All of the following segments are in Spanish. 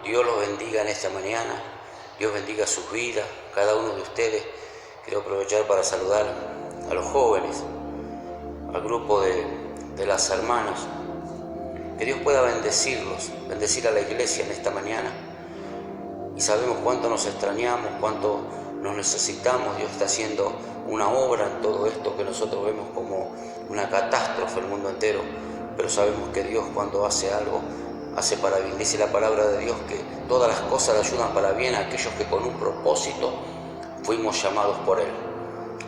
Dios los bendiga en esta mañana, Dios bendiga sus vidas, cada uno de ustedes. Quiero aprovechar para saludar a los jóvenes, al grupo de las hermanas. Que Dios pueda bendecirlos, bendecir a la iglesia en esta mañana. Y sabemos cuánto nos extrañamos, cuánto nos necesitamos. Dios está haciendo una obra en todo esto que nosotros vemos como una catástrofe el mundo entero. Pero sabemos que Dios, cuando hace algo, hace para bien. Dice la palabra de Dios que todas las cosas le ayudan para bien a aquellos que con un propósito fuimos llamados por Él.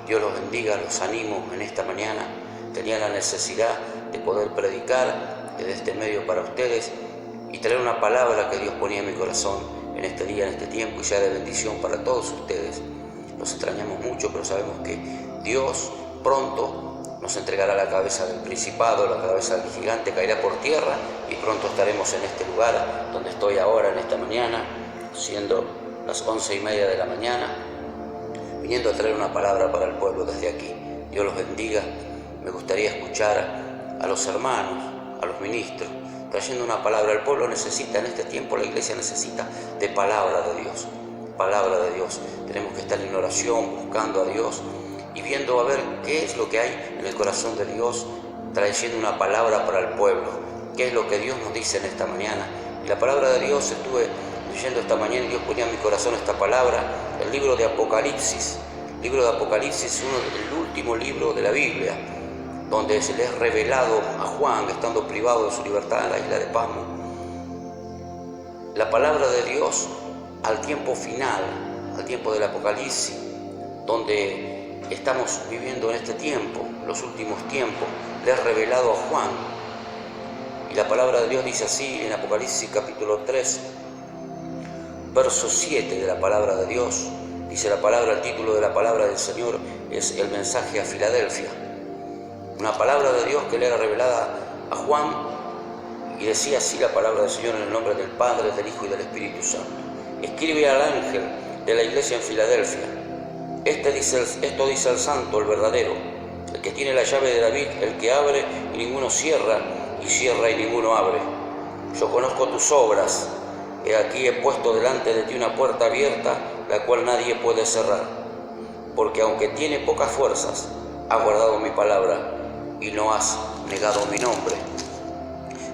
Dios los bendiga, los animo en esta mañana. Tenía la necesidad de poder predicar desde este medio para ustedes y traer una palabra que Dios ponía en mi corazón en este día, en este tiempo, y sea de bendición para todos ustedes. Los extrañamos mucho, pero sabemos que Dios pronto nos entregará la cabeza del principado, la cabeza del gigante, caerá por tierra y pronto estaremos en este lugar donde estoy ahora en esta mañana, siendo las 11:30 de la mañana, viniendo a traer una palabra para el pueblo desde aquí. Dios los bendiga. Me gustaría escuchar a los hermanos, a los ministros, trayendo una palabra. El pueblo necesita, en este tiempo la iglesia necesita de palabra de Dios, palabra de Dios. Tenemos que estar en oración, buscando a Dios y viendo a ver qué es lo que hay en el corazón de Dios, trayendo una palabra para el pueblo, qué es lo que Dios nos dice en esta mañana. Y la palabra de Dios, estuve leyendo esta mañana y Dios ponía en mi corazón esta palabra, el libro de Apocalipsis. El libro de Apocalipsis es el último libro de la Biblia, donde se le es revelado a Juan, estando privado de su libertad en la isla de Pasmo, la palabra de Dios al tiempo final, al tiempo del Apocalipsis, donde estamos viviendo en este tiempo, los últimos tiempos, le es revelado a Juan. Y la palabra de Dios dice así en Apocalipsis capítulo 3, verso 7 de la palabra de Dios. Dice la palabra, el título de la palabra del Señor es el mensaje a Filadelfia. Una palabra de Dios que le era revelada a Juan, y decía así la palabra del Señor en el nombre del Padre, del Hijo y del Espíritu Santo. Escribe al ángel de la iglesia en Filadelfia. Esto dice el santo, el verdadero, el que tiene la llave de David, el que abre y ninguno cierra, y cierra y ninguno abre. Yo conozco tus obras. He aquí he puesto delante de ti una puerta abierta, la cual nadie puede cerrar. Porque aunque tiene pocas fuerzas, ha guardado mi palabra y no has negado mi nombre.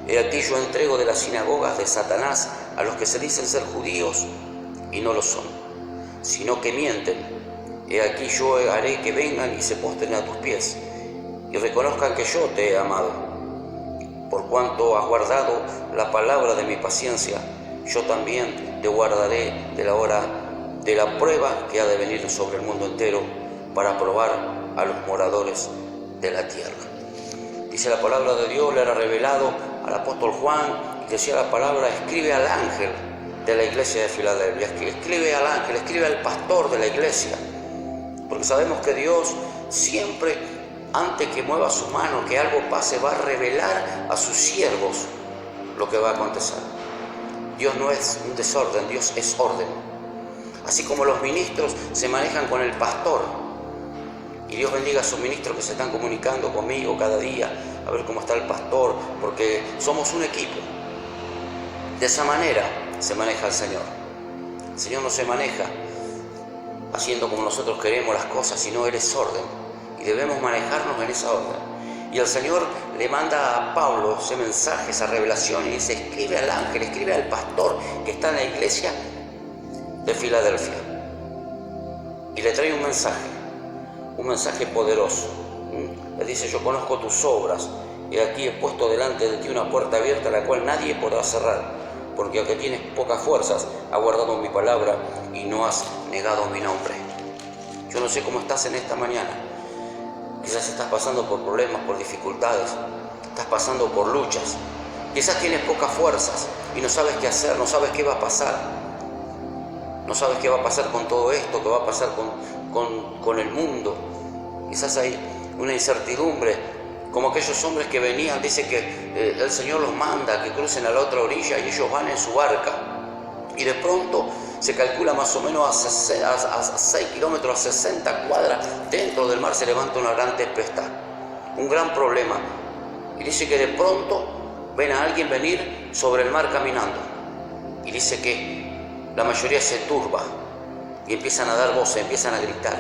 He aquí yo entrego de las sinagogas de Satanás a los que se dicen ser judíos y no lo son, sino que mienten. He aquí yo haré que vengan y se postren a tus pies y reconozcan que yo te he amado. Por cuanto has guardado la palabra de mi paciencia, yo también te guardaré de la hora de la prueba que ha de venir sobre el mundo entero para probar a los moradores de la tierra. Dice la palabra de Dios, le era revelado al apóstol Juan, y decía la palabra, escribe al ángel de la iglesia de Filadelfia, escribe al ángel, escribe al pastor de la iglesia, porque sabemos que Dios siempre, antes que mueva su mano, que algo pase, va a revelar a sus siervos lo que va a acontecer. Dios no es un desorden, Dios es orden. Así como los ministros se manejan con el pastor, y Dios bendiga a sus ministros que se están comunicando conmigo cada día, a ver cómo está el pastor, porque somos un equipo. De esa manera se maneja el Señor. El Señor no se maneja haciendo como nosotros queremos las cosas, sino Él es orden, y debemos manejarnos en esa orden. Y el Señor le manda a Pablo ese mensaje, esa revelación, y dice, escribe al ángel, escribe al pastor que está en la iglesia de Filadelfia. Y le trae un mensaje poderoso. Le dice, yo conozco tus obras, y aquí he puesto delante de ti una puerta abierta, la cual nadie podrá cerrar, porque aunque tienes pocas fuerzas, has guardado mi palabra y no has negado mi nombre. Yo no sé cómo estás en esta mañana. Quizás estás pasando por problemas, por dificultades, estás pasando por luchas. Quizás tienes pocas fuerzas y no sabes qué hacer, no sabes qué va a pasar. No sabes qué va a pasar con todo esto, qué va a pasar con el mundo. Quizás hay una incertidumbre, como aquellos hombres que venían, dice que el Señor los manda que crucen a la otra orilla y ellos van en su barca. Y de pronto se calcula más o menos a 6 kilómetros, a 60 cuadras, dentro del mar se levanta una gran tempestad, un gran problema. Y dice que de pronto ven a alguien venir sobre el mar caminando. Y dice que la mayoría se turba y empiezan a dar voces, empiezan a gritar,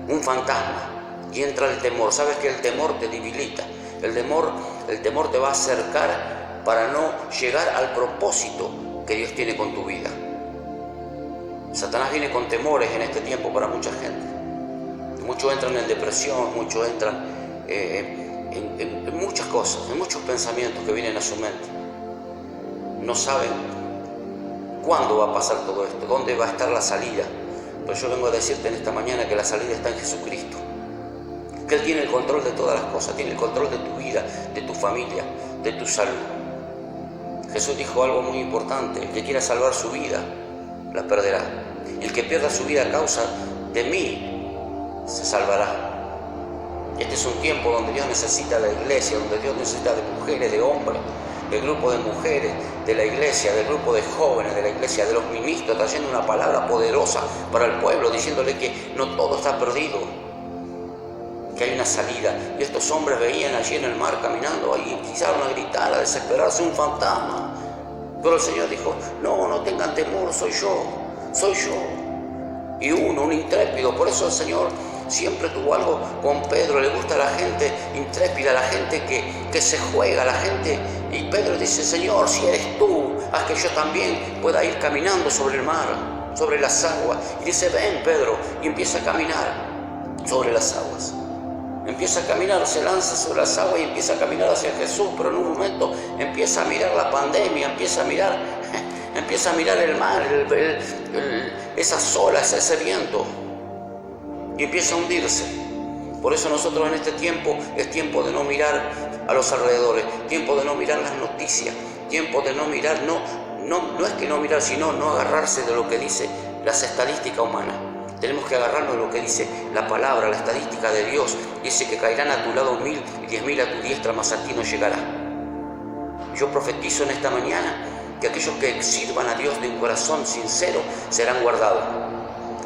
un fantasma, y entra el temor. Sabes que el temor te debilita, el temor te va a acercar para no llegar al propósito que Dios tiene con tu vida. Satanás viene con temores en este tiempo para mucha gente. Muchos entran en depresión, muchos entran en muchas cosas, en muchos pensamientos que vienen a su mente. No saben cuándo va a pasar todo esto, dónde va a estar la salida. Pero yo vengo a decirte en esta mañana que la salida está en Jesucristo. Que Él tiene el control de todas las cosas, tiene el control de tu vida, de tu familia, de tu salud. Jesús dijo algo muy importante: el que quiera salvar su vida, la perderá. El que pierda su vida a causa de mí, se salvará. Este es un tiempo donde Dios necesita de la iglesia, donde Dios necesita de mujeres, de hombres, del grupo de mujeres de la iglesia, del grupo de jóvenes de la iglesia, de los ministros, trayendo una palabra poderosa para el pueblo, diciéndole que no todo está perdido, que hay una salida. Y estos hombres veían allí en el mar caminando, ahí empezaron a gritar, a desesperarse, un fantasma. Pero el Señor dijo: no tengan temor, soy yo. Y un intrépido. Por eso el Señor siempre tuvo algo con Pedro. Le gusta a la gente intrépida, a la gente que se juega, a la gente. Y Pedro dice: Señor, si eres tú, haz que yo también pueda ir caminando sobre el mar, sobre las aguas. Y dice: ven, Pedro, y empieza a caminar sobre las aguas. Empieza a caminar, se lanza sobre las aguas y empieza a caminar hacia Jesús. Pero en un momento empieza a mirar la pandemia, empieza a mirar el mar, esas olas, ese viento, y empieza a hundirse. Por eso nosotros en este tiempo es tiempo de no mirar a los alrededores, tiempo de no mirar las noticias, tiempo de no mirar, no es que no mirar, sino no agarrarse de lo que dice las estadísticas humanas. Tenemos que agarrarnos de lo que dice la palabra, la estadística de Dios. Dice que caerán a tu lado 1000 y 10.000 a tu diestra, mas a ti no llegará. Yo profetizo en esta mañana que aquellos que sirvan a Dios de un corazón sincero serán guardados.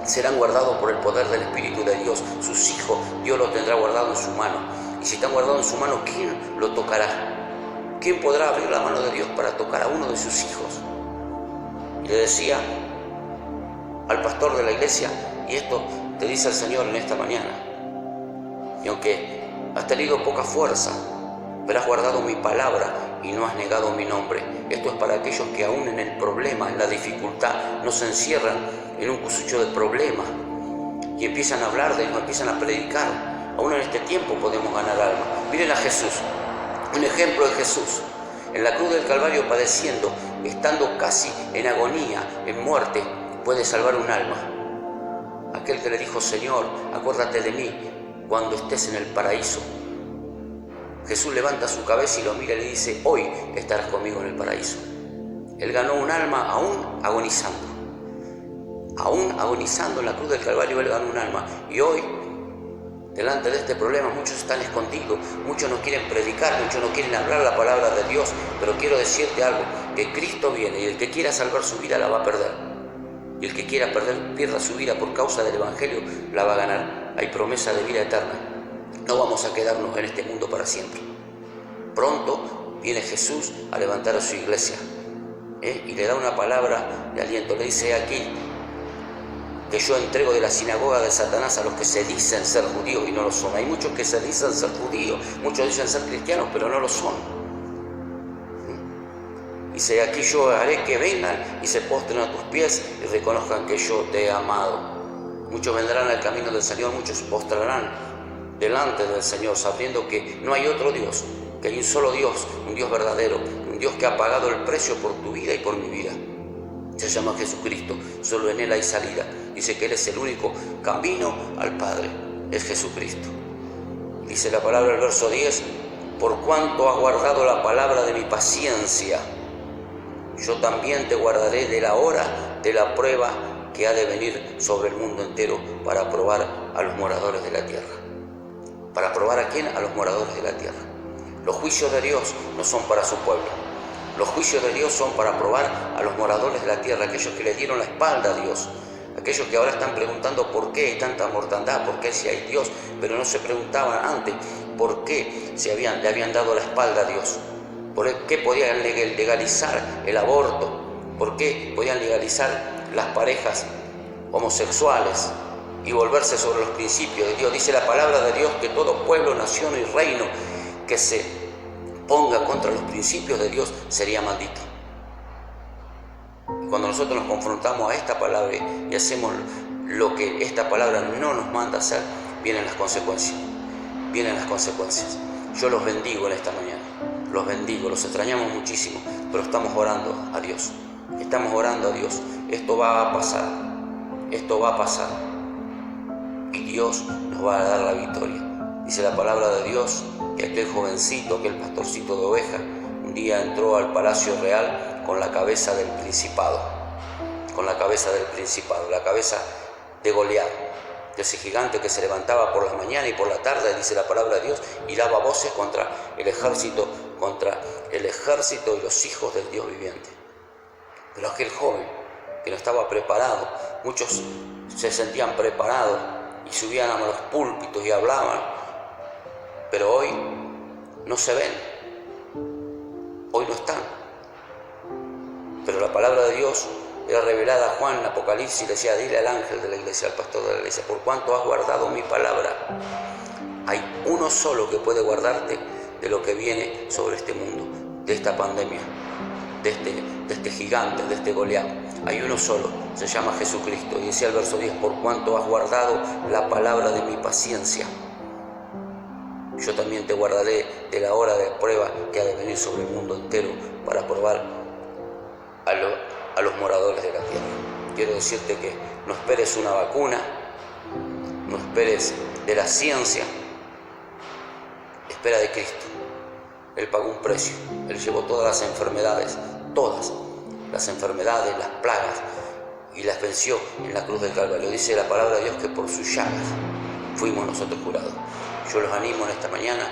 Serán guardados por el poder del Espíritu de Dios. Sus hijos, Dios los tendrá guardado en su mano. Y si están guardados en su mano, ¿quién lo tocará? ¿Quién podrá abrir la mano de Dios para tocar a uno de sus hijos? Y le decía al pastor de la iglesia, y esto te dice el Señor en esta mañana: y aunque has tenido poca fuerza, pero has guardado mi palabra y no has negado mi nombre. Esto es para aquellos que aún en el problema, en la dificultad, no se encierran en un cusucho de problema y empiezan a hablar de Dios, empiezan a predicar. Aún en este tiempo podemos ganar alma. Miren a Jesús, un ejemplo de Jesús, en la cruz del Calvario padeciendo, estando casi en agonía, en muerte, puede salvar un alma. Aquel que le dijo: Señor, acuérdate de mí cuando estés en el paraíso. Jesús levanta su cabeza y lo mira y le dice: hoy estarás conmigo en el paraíso. Él ganó un alma aún agonizando. Aún agonizando en la cruz del Calvario, Él ganó un alma. Y hoy, delante de este problema, muchos están escondidos, muchos no quieren predicar, muchos no quieren hablar la palabra de Dios. Pero quiero decirte algo, que Cristo viene y el que quiera salvar su vida la va a perder. Y el que quiera pierda su vida por causa del Evangelio, la va a ganar. Hay promesa de vida eterna. No vamos a quedarnos en este mundo para siempre. Pronto viene Jesús a levantar a su iglesia, y le da una palabra de aliento. Le dice: aquí que yo entrego de la sinagoga de Satanás a los que se dicen ser judíos y no lo son. Hay muchos que se dicen ser judíos, muchos dicen ser cristianos, pero no lo son. Dice: aquí yo haré que vengan y se postren a tus pies y reconozcan que yo te he amado. Muchos vendrán al camino del Señor, muchos se postrarán delante del Señor, sabiendo que no hay otro Dios, que hay un solo Dios, un Dios verdadero, un Dios que ha pagado el precio por tu vida y por mi vida. Se llama Jesucristo, solo en Él hay salida. Dice que Él es el único camino al Padre, es Jesucristo. Dice la palabra, el verso 10: por cuanto has guardado la palabra de mi paciencia, yo también te guardaré de la hora de la prueba que ha de venir sobre el mundo entero para probar a los moradores de la tierra. ¿Para probar a quién? A los moradores de la tierra. Los juicios de Dios no son para su pueblo. Los juicios de Dios son para probar a los moradores de la tierra, aquellos que le dieron la espalda a Dios, aquellos que ahora están preguntando por qué hay tanta mortandad, por qué si hay Dios, pero no se preguntaban antes por qué le habían dado la espalda a Dios, por qué podían legalizar el aborto, ¿Por qué podían legalizar las parejas homosexuales y volverse sobre los principios de Dios? Dice la palabra de Dios que todo pueblo, nación y reino que se ponga contra los principios de Dios sería maldito. Y cuando nosotros nos confrontamos a esta palabra y hacemos lo que esta palabra no nos manda hacer, vienen las consecuencias. Vienen las consecuencias. Yo los bendigo en esta mañana. Los bendigo, los extrañamos muchísimo, pero estamos orando a Dios. Estamos orando a Dios. Esto va a pasar. Esto va a pasar. Y Dios nos va a dar la victoria. Dice la palabra de Dios que aquel jovencito, aquel pastorcito de ovejas, un día entró al palacio real con la cabeza del principado. Con la cabeza del principado, la cabeza de Goliat, de ese gigante que se levantaba por la mañana y por la tarde, dice la palabra de Dios, y daba voces contra el ejército y los hijos del Dios viviente. Pero aquel joven que no estaba preparado, muchos se sentían preparados y subían a los púlpitos y hablaban, pero hoy no se ven, hoy no están. Pero la palabra de Dios era revelada a Juan en Apocalipsis y le decía: dile al ángel de la iglesia, al pastor de la iglesia, por cuanto has guardado mi palabra. Hay uno solo que puede guardarte de lo que viene sobre este mundo, de esta pandemia, de este gigante, de este Goliat. Hay uno solo, se llama Jesucristo. Y decía el verso 10, por cuanto has guardado la palabra de mi paciencia, yo también te guardaré de la hora de prueba que ha de venir sobre el mundo entero para probar a los moradores de la tierra. Quiero decirte que no esperes una vacuna, no esperes de la ciencia, espera de Cristo. Él pagó un precio, Él llevó todas las enfermedades, las plagas, y las venció en la cruz del Calvario. Dice la palabra de Dios que por sus llagas fuimos nosotros curados. Yo los animo en esta mañana,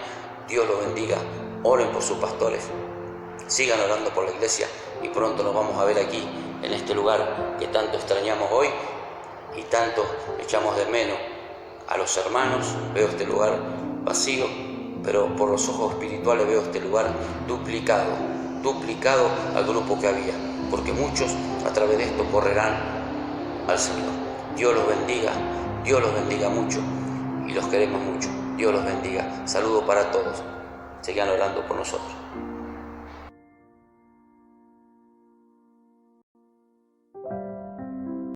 Dios los bendiga, oren por sus pastores, sigan orando por la iglesia y pronto nos vamos a ver aquí en este lugar que tanto extrañamos hoy y tanto echamos de menos a los hermanos. Veo este lugar vacío, pero por los ojos espirituales veo este lugar duplicado al grupo que había, porque muchos a través de esto correrán al Señor. Dios los bendiga mucho y los queremos mucho. Dios los bendiga. Saludo para todos. Sigan orando por nosotros.